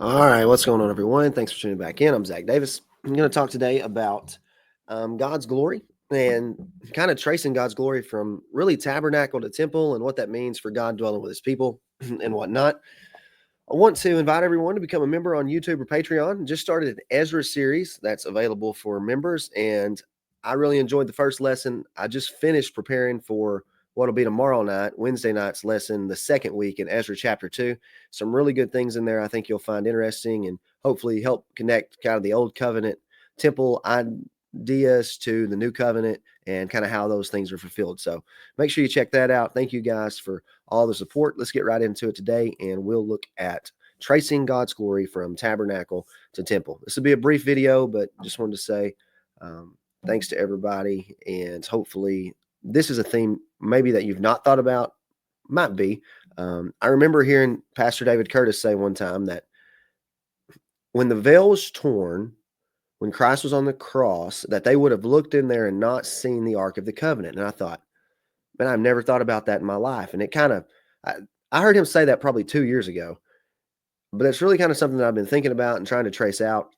All right, what's going on, everyone? Thanks for tuning back in. I'm Zach Davis. I'm going to talk today about God's glory and kind of tracing God's glory from really tabernacle to temple and what that means for God dwelling with his people and whatnot. I want to invite everyone to become a member on YouTube or Patreon. Just started an Ezra series that's available for members, and I really enjoyed the first lesson. I just finished preparing for what'll be tomorrow night, Wednesday night's lesson, the second week in Ezra chapter 2. Some really good things in there I think you'll find interesting and hopefully help connect kind of the old covenant temple ideas to the new covenant and kind of how those things are fulfilled. So make sure you check that out. Thank you guys for all the support. Let's get right into it today, and we'll look at tracing God's glory from tabernacle to temple. This will be a brief video, but just wanted to say thanks to everybody, and hopefully this is a theme maybe that you've not thought about. Might be. I remember hearing Pastor David Curtis say one time that when the veil was torn, when Christ was on the cross, that they would have looked in there and not seen the Ark of the Covenant. And I thought, man, I've never thought about that in my life. And it kind of, I heard him say that probably 2 years ago, but it's really kind of something that I've been thinking about and trying to trace out.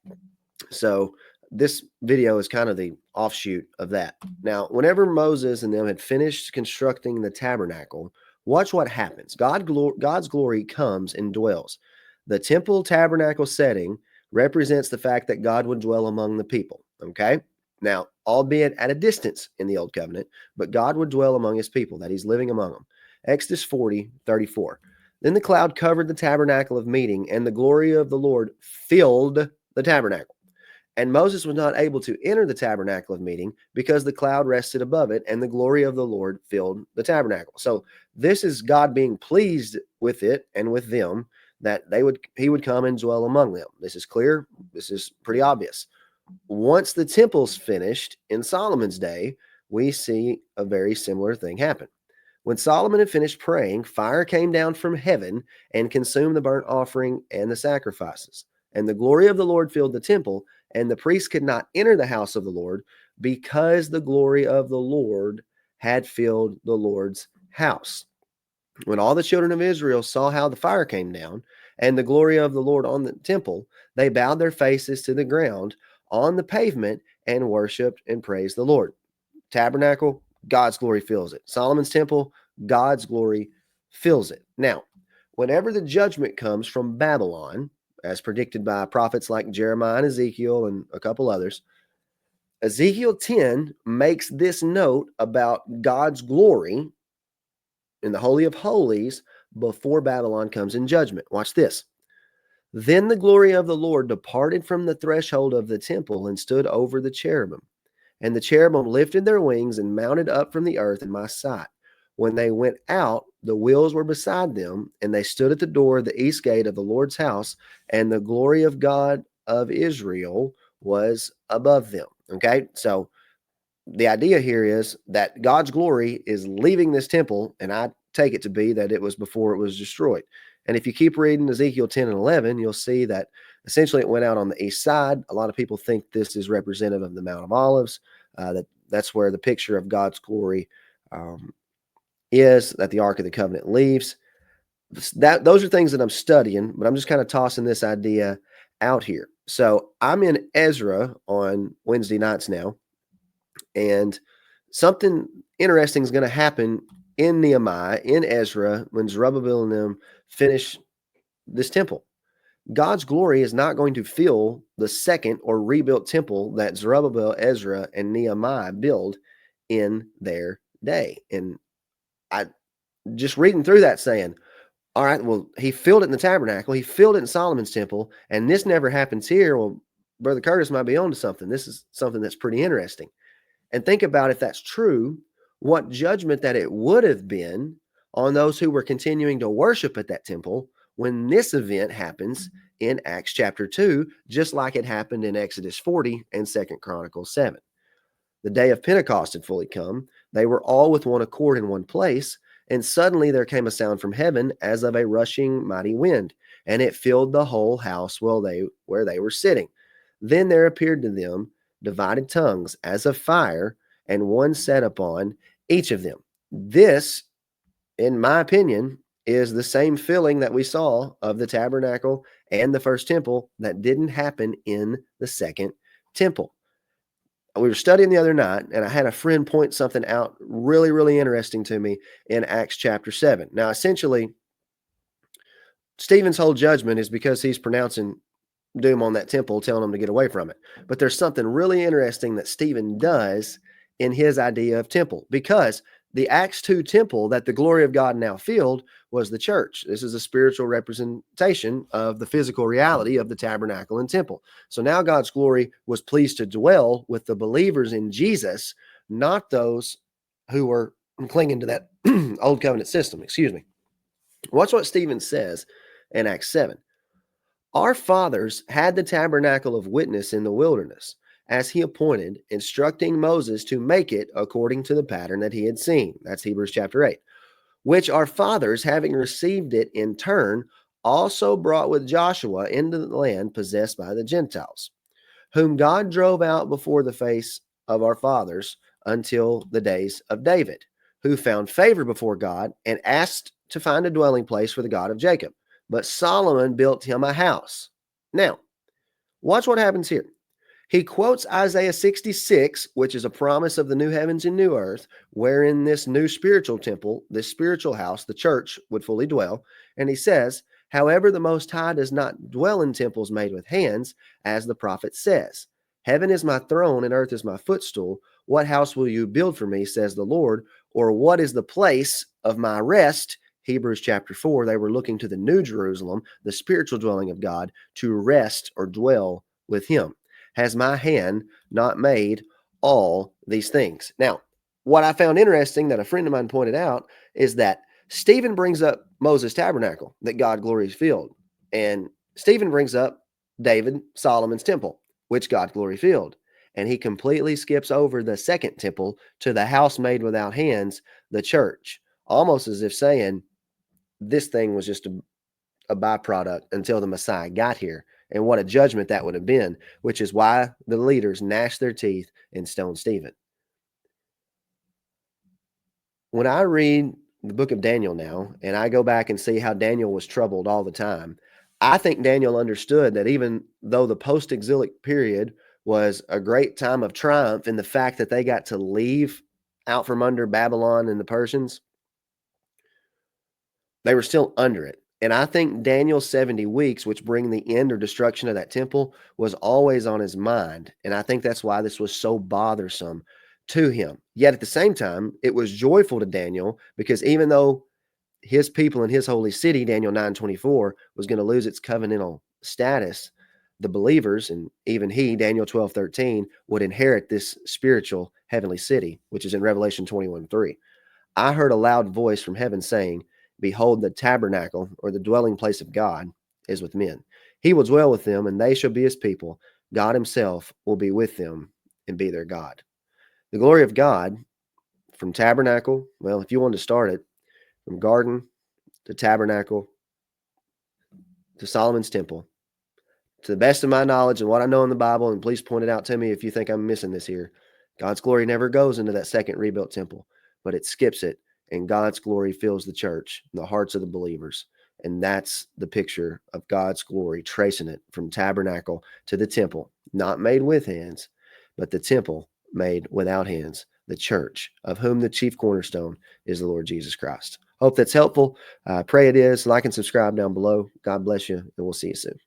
So this video is kind of the offshoot of that. Now, whenever Moses and them had finished constructing the tabernacle, watch what happens. God's glory comes and dwells. The temple tabernacle setting represents the fact that God would dwell among the people. Okay. Now, albeit at a distance in the old covenant, but God would dwell among his people, that he's living among them. Exodus 40:34. Then the cloud covered the tabernacle of meeting, and the glory of the Lord filled the tabernacle. And Moses was not able to enter the tabernacle of meeting because the cloud rested above it, and the glory of the Lord filled the tabernacle. So this is God being pleased with it and with them, that he would come and dwell among them. This is clear. This is pretty obvious. Once the temple's finished in Solomon's day, we see a very similar thing happen. When Solomon had finished praying, fire came down from heaven and consumed the burnt offering and the sacrifices. And the glory of the Lord filled the temple, and the priests could not enter the house of the Lord because the glory of the Lord had filled the Lord's house. When all the children of Israel saw how the fire came down and the glory of the Lord on the temple, they bowed their faces to the ground on the pavement and worshiped and praised the Lord. Tabernacle, God's glory fills it. Solomon's temple, God's glory fills it. Now, whenever the judgment comes from Babylon, as predicted by prophets like Jeremiah and Ezekiel and a couple others, Ezekiel 10 makes this note about God's glory in the Holy of Holies before Babylon comes in judgment. Watch this. Then the glory of the Lord departed from the threshold of the temple and stood over the cherubim. And the cherubim lifted their wings and mounted up from the earth in my sight. When they went out, the wheels were beside them, and they stood at the door of the east gate of the Lord's house, and the glory of God of Israel was above them. Okay, so the idea here is that God's glory is leaving this temple, and I take it to be that it was before it was destroyed. And if you keep reading Ezekiel 10 and 11, you'll see that essentially it went out on the east side. A lot of people think this is representative of the Mount of Olives, that's where the picture of God's glory is, that the Ark of the Covenant leaves. Those are things that I'm studying, but I'm just kind of tossing this idea out here. So I'm in Ezra on Wednesday nights now, and something interesting is going to happen in Nehemiah, in Ezra, when Zerubbabel and them finish this temple. God's glory is not going to fill the second or rebuilt temple that Zerubbabel, Ezra, and Nehemiah build in their day. And I just reading through that saying, all right, well, he filled it in the tabernacle, he filled it in Solomon's temple, and this never happens here. Well, Brother Curtis might be onto something. This is something that's pretty interesting. And think about, if that's true, what judgment that it would have been on those who were continuing to worship at that temple when this event happens in Acts chapter 2, just like it happened in Exodus 40 and 2 Chronicles 7. The day of Pentecost had fully come. They were all with one accord in one place, and suddenly there came a sound from heaven as of a rushing mighty wind, and it filled the whole house where they were sitting. Then there appeared to them divided tongues as of fire, and one sat upon each of them. This, in my opinion, is the same filling that we saw of the tabernacle and the first temple that didn't happen in the second temple. We were studying the other night, and I had a friend point something out really, really interesting to me in Acts chapter 7. Now, essentially, Stephen's whole judgment is because he's pronouncing doom on that temple, telling them to get away from it. But there's something really interesting that Stephen does in his idea of temple, because the Acts 2 temple that the glory of God now filled was the church. This is a spiritual representation of the physical reality of the tabernacle and temple. So now God's glory was pleased to dwell with the believers in Jesus, not those who were clinging to that old covenant system. Excuse me. Watch what Stephen says in Acts 7. Our fathers had the tabernacle of witness in the wilderness, as he appointed, instructing Moses to make it according to the pattern that he had seen. That's Hebrews chapter 8. Which our fathers, having received it in turn, also brought with Joshua into the land possessed by the Gentiles, whom God drove out before the face of our fathers until the days of David, who found favor before God and asked to find a dwelling place for the God of Jacob. But Solomon built him a house. Now, watch what happens here. He quotes Isaiah 66, which is a promise of the new heavens and new earth, wherein this new spiritual temple, this spiritual house, the church, would fully dwell. And he says, however, the Most High does not dwell in temples made with hands, as the prophet says. Heaven is my throne and earth is my footstool. What house will you build for me, says the Lord? Or what is the place of my rest? Hebrews chapter 4, they were looking to the New Jerusalem, the spiritual dwelling of God, to rest or dwell with him. Has my hand not made all these things? Now, what I found interesting that a friend of mine pointed out is that Stephen brings up Moses' tabernacle that God glories filled. And Stephen brings up David, Solomon's temple, which God glory filled. And he completely skips over the second temple to the house made without hands, the church, almost as if saying this thing was just a byproduct until the Messiah got here. And what a judgment that would have been, which is why the leaders gnashed their teeth and stoned Stephen. When I read the book of Daniel now, and I go back and see how Daniel was troubled all the time, I think Daniel understood that even though the post-exilic period was a great time of triumph in the fact that they got to leave out from under Babylon and the Persians, they were still under it. And I think Daniel's 70 weeks, which bring the end or destruction of that temple, was always on his mind. And I think that's why this was so bothersome to him. Yet at the same time, it was joyful to Daniel, because even though his people in his holy city, Daniel 9:24, was going to lose its covenantal status, the believers, and even he, Daniel 12:13, would inherit this spiritual heavenly city, which is in Revelation 21:3. I heard a loud voice from heaven saying, behold, the tabernacle, or the dwelling place of God, is with men. He will dwell with them, and they shall be his people. God himself will be with them and be their God. The glory of God from tabernacle, well, if you wanted to start it, from garden to tabernacle to Solomon's temple, to the best of my knowledge and what I know in the Bible, and please point it out to me if you think I'm missing this here, God's glory never goes into that second rebuilt temple, but it skips it, and God's glory fills the church, the hearts of the believers. And that's the picture of God's glory, tracing it from tabernacle to the temple, not made with hands, but the temple made without hands, the church, of whom the chief cornerstone is the Lord Jesus Christ. Hope that's helpful. Pray it is. Like and subscribe down below. God bless you, and we'll see you soon.